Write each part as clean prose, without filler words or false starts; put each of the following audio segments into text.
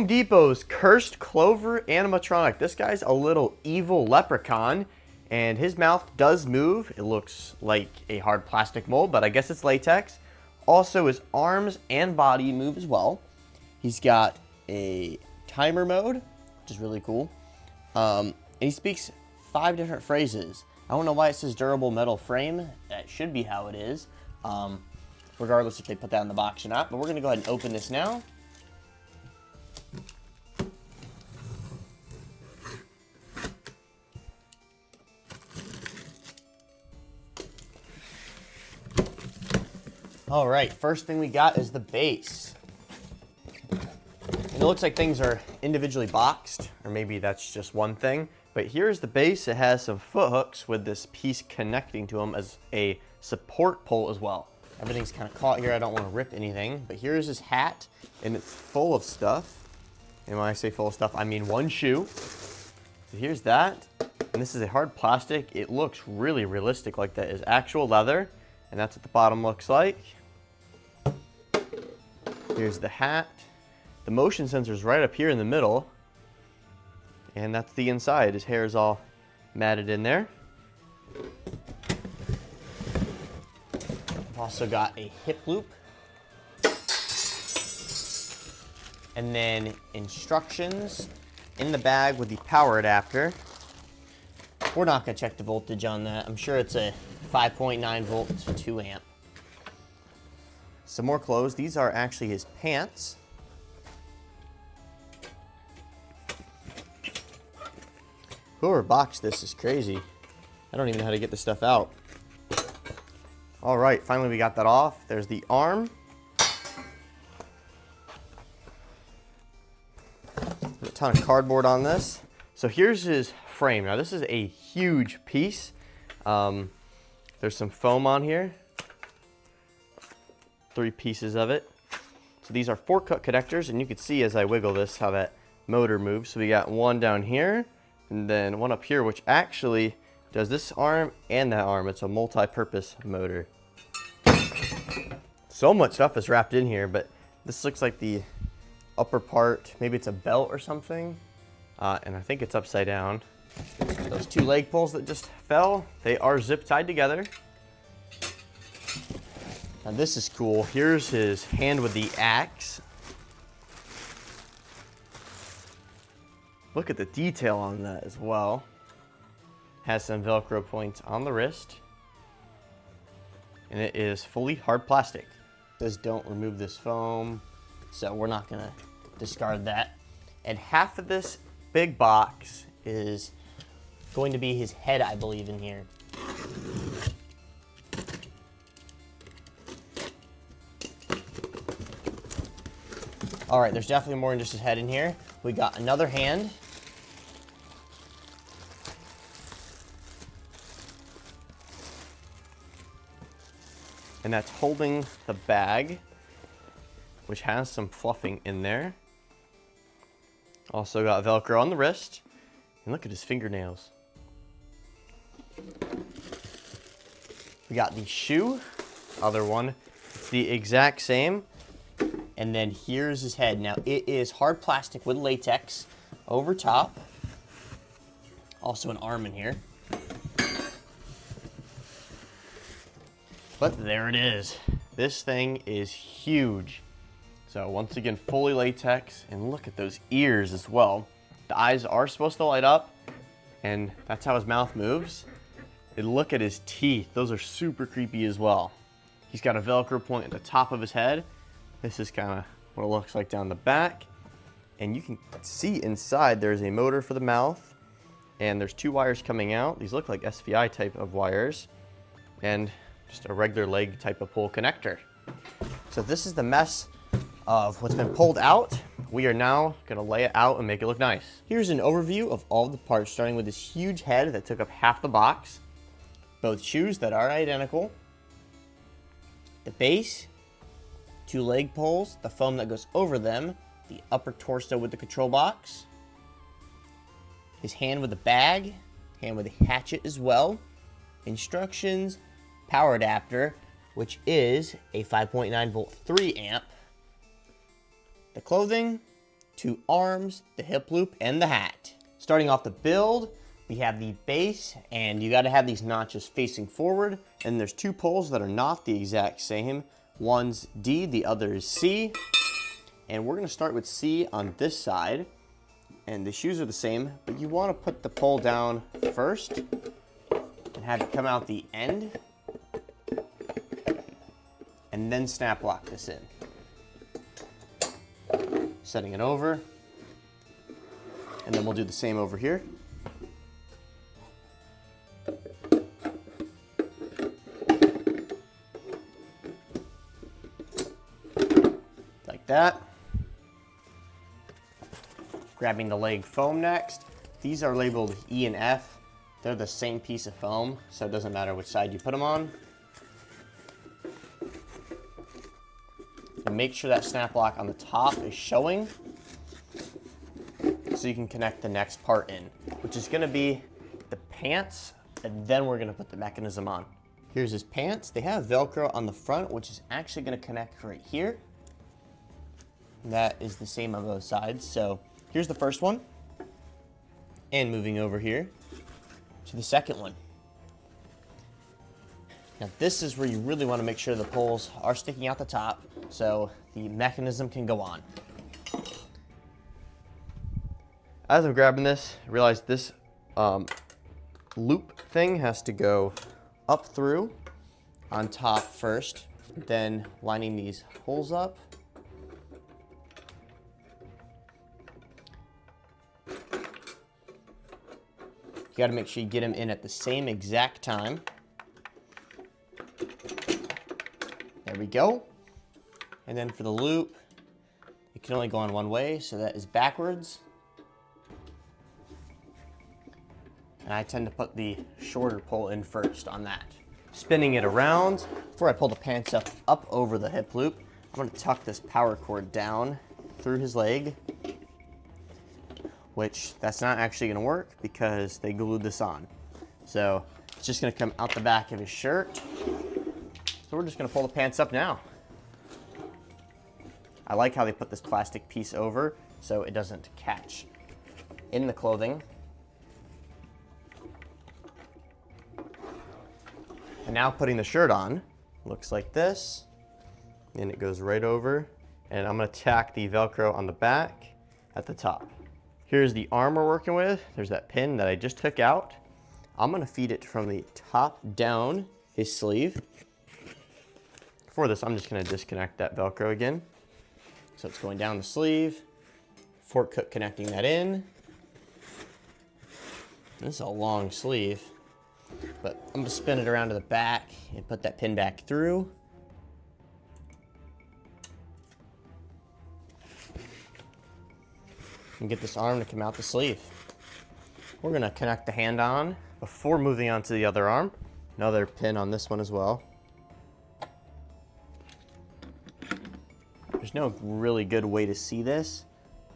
Home Depot's Cursed Clover animatronic. This guy's a little evil leprechaun, and his mouth does move. It looks like a hard plastic mold, but I guess it's latex. Also, his arms and body move as well. He's got a timer mode, which is really cool. And he speaks 5 different phrases. I don't know why it says durable metal frame. That should be how it is. Regardless if they put that in the box or not. But we're going to go ahead and open this now. All right, first thing we got is the base. And it looks like things are individually boxed, or maybe that's just one thing. But here's the base. It has some foot hooks with this piece connecting to them as a support pole as well. Everything's kind of caught here. I don't want to rip anything. But here's his hat, and it's full of stuff. And when I say full of stuff, I mean one shoe. So here's that. And this is a hard plastic. It looks really realistic, like that is actual leather. And that's what the bottom looks like. Here's the hat. The motion sensor is right up here in the middle. And that's the inside. His hair is all matted in there. I've also got a hip loop. And then instructions in the bag with the power adapter. We're not going to check the voltage on that. I'm sure it's a 5.9 volt to 2 amp. Some more clothes. These are actually his pants. Whoever boxed this is crazy. I don't even know how to get this stuff out. All right, finally we got that off. There's the arm. A ton of cardboard on this. So here's his frame. Now this is a huge piece. There's some foam on here. 3 pieces of it. So these are 4-cut connectors, and you can see as I wiggle this how that motor moves. So we got one down here, and then one up here, which actually does this arm and that arm. It's a multi-purpose motor. So much stuff is wrapped in here, but this looks like the upper part. Maybe it's a belt or something, and I think it's upside down. Those 2 leg poles that just fell, they are zip tied together. Now this is cool. Here's his hand with the axe. Look at the detail on that as well. Has some Velcro points on the wrist. And it is fully hard plastic. It says don't remove this foam, so we're not gonna discard that. And half of this big box is going to be his head, I believe, in here. All right, there's definitely more than just his head in here. We got another hand. And that's holding the bag, which has some fluffing in there. Also got Velcro on the wrist. And look at his fingernails. We got the shoe, other one. It's the exact same. And then here's his head. Now it is hard plastic with latex over top. Also an arm in here. But there it is. This thing is huge. So once again, fully latex, and look at those ears as well. The eyes are supposed to light up, and that's how his mouth moves. And look at his teeth. Those are super creepy as well. He's got a Velcro point at the top of his head. This is kind of what it looks like down the back. And you can see inside there's a motor for the mouth, and there's 2 wires coming out. These look like SVI type of wires, and just a regular leg type of pull connector. So this is the mess of what's been pulled out. We are now gonna lay it out and make it look nice. Here's an overview of all the parts, starting with this huge head that took up half the box, both shoes that are identical, the base, 2 leg poles, the foam that goes over them, the upper torso with the control box, his hand with the bag, hand with the hatchet as well, instructions, power adapter, which is a 5.9 volt 3 amp, the clothing, 2 arms, the hip loop, and the hat. Starting off the build, we have the base, and you gotta have these notches facing forward, and there's 2 poles that are not the exact same. One's D, the other is C, and we're gonna start with C on this side, and the shoes are the same, but you wanna put the pole down first, and have it come out the end, and then snap lock this in. Setting it over, and then we'll do the same over here. Like that. Grabbing the leg foam next. These are labeled E and F. They're the same piece of foam, so it doesn't matter which side you put them on. And make sure that snap lock on the top is showing so you can connect the next part in, which is gonna be the pants, and then we're gonna put the mechanism on. Here's his pants. They have Velcro on the front, which is actually gonna connect right here. That is the same on both sides. So here's the first one. And moving over here to the second one. Now this is where you really want to make sure the poles are sticking out the top so the mechanism can go on. As I'm grabbing this, I realize this loop thing has to go up through on top first, then lining these holes up. You got to make sure you get them in at the same exact time. There we go. And then for the loop, it can only go on one way, so that is backwards. And I tend to put the shorter pole in first on that. Spinning it around, before I pull the pants up over the hip loop, I'm gonna tuck this power cord down through his leg, which that's not actually gonna work because they glued this on. So it's just gonna come out the back of his shirt. So we're just gonna pull the pants up now. I like how they put this plastic piece over so it doesn't catch in the clothing. And now putting the shirt on, looks like this, and it goes right over, and I'm gonna tack the Velcro on the back at the top. Here's the arm we're working with. There's that pin that I just took out. I'm gonna feed it from the top down his sleeve. For this, I'm just gonna disconnect that Velcro again. So it's going down the sleeve, fork hook connecting that in. This is a long sleeve, but I'm gonna spin it around to the back and put that pin back through. And get this arm to come out the sleeve. We're gonna connect the hand on before moving on to the other arm. Another pin on this one as well. There's no really good way to see this,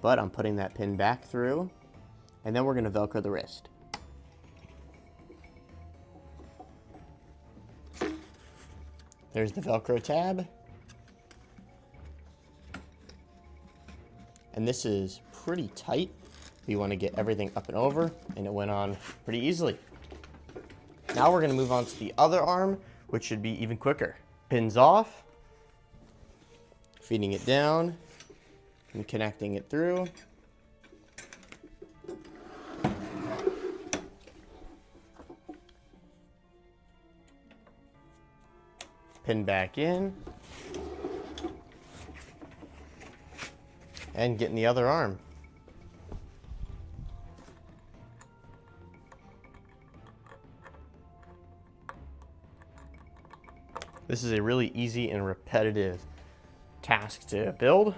but I'm putting that pin back through, and then we're gonna Velcro the wrist. There's the Velcro tab. And this is pretty tight. We want to get everything up and over, and it went on pretty easily. Now we're gonna move on to the other arm, which should be even quicker. Pins off, feeding it down, and connecting it through. Pin back in. And getting the other arm. This is a really easy and repetitive task to build.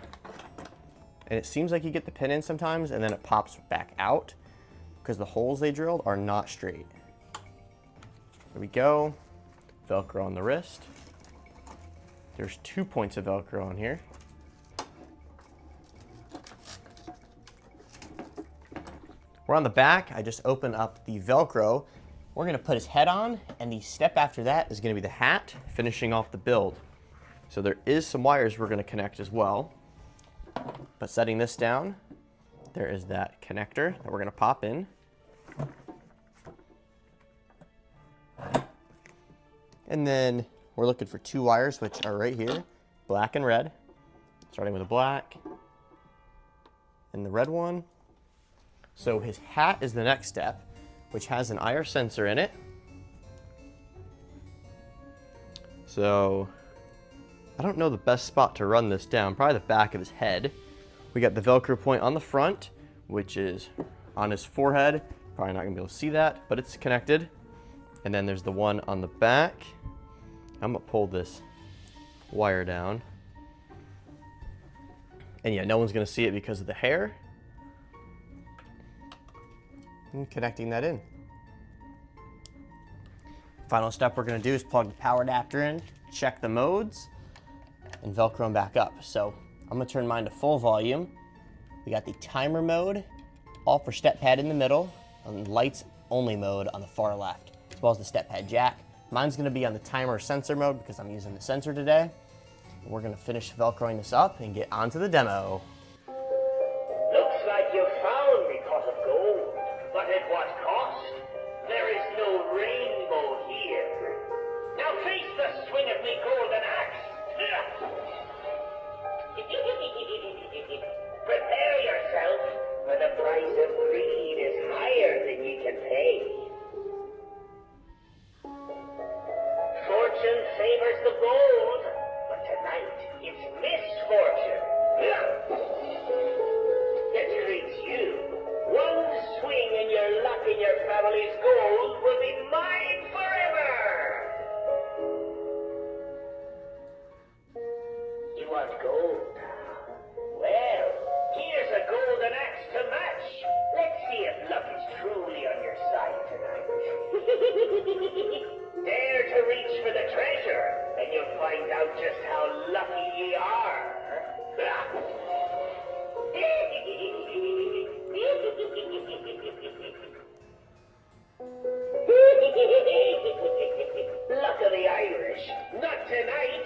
And it seems like you get the pin in sometimes and then it pops back out because the holes they drilled are not straight. There we go. Velcro on the wrist. There's 2 points of Velcro on here. We're on the back. I just opened up the Velcro. We're gonna put his head on, and the step after that is gonna be the hat, finishing off the build. So there is some wires we're gonna connect as well. But setting this down, there is that connector that we're going to pop in. And then we're looking for 2 wires, which are right here, black and red. Starting with the black and the red one. So his hat is the next step, which has an IR sensor in it. So I don't know the best spot to run this down, probably the back of his head. We got the Velcro point on the front, which is on his forehead. Probably not gonna be able to see that, but it's connected. And then there's the one on the back. I'm gonna pull this wire down. And yeah, no one's gonna see it because of the hair. And connecting that in. Final step we're gonna do is plug the power adapter in, check the modes, and Velcro them back up. So I'm gonna turn mine to full volume. We got the timer mode, all for step pad in the middle, and lights only mode on the far left, as well as the step pad jack. Mine's gonna be on the timer sensor mode because I'm using the sensor today. We're gonna finish Velcroing this up and get onto the demo. Looks like you found me pot of gold, but at what cost? There is no rainbow here. Now face the swing of me golden axe. Prepare yourself, for the price of greed is higher than you can pay. Fortune favors the bold, but tonight it's misfortune. It treats you. One swing and your luck and your family's gold will be mine forever. You want gold? Well, here's a golden axe to match. Let's see if luck is truly on your side tonight. Dare to reach for the treasure, and you'll find out just how lucky ye are. Luck of the Irish, not tonight.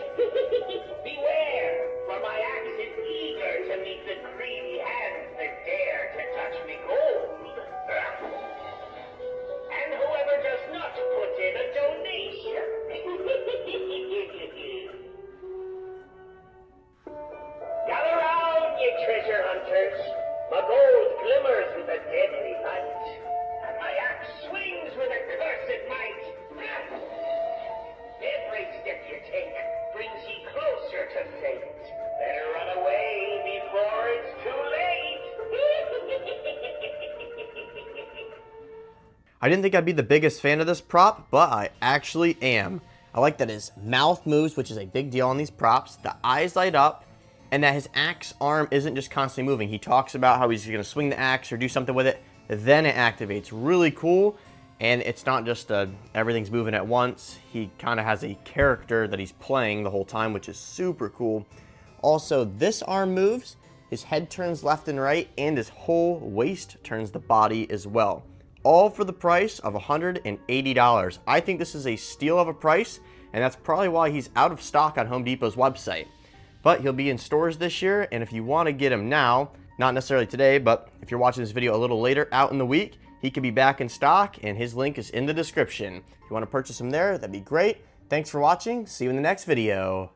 Beware, for my axe is eager to meet the greedy hands that dare to touch me gold. And whoever does not put in a donation. Gather round, ye treasure hunters. My gold glimmers with a deadly light, and my axe swings with a cursed might. Every step you take brings ye closer to fate. Better run away before it's too late. I didn't think I'd be the biggest fan of this prop, but I actually am. I like that his mouth moves, which is a big deal on these props. The eyes light up, and that his axe arm isn't just constantly moving. He talks about how he's gonna swing the axe or do something with it, then it activates. Really cool, and it's not just everything's moving at once. He kind of has a character that he's playing the whole time, which is super cool. Also, this arm moves, his head turns left and right, and his whole waist turns the body as well. All for the price of $180. I think this is a steal of a price, and that's probably why he's out of stock on Home Depot's website. But he'll be in stores this year, and if you want to get him now, not necessarily today, but if you're watching this video a little later out in the week, he could be back in stock, and his link is in the description. If you want to purchase him there, that'd be great. Thanks for watching. See you in the next video.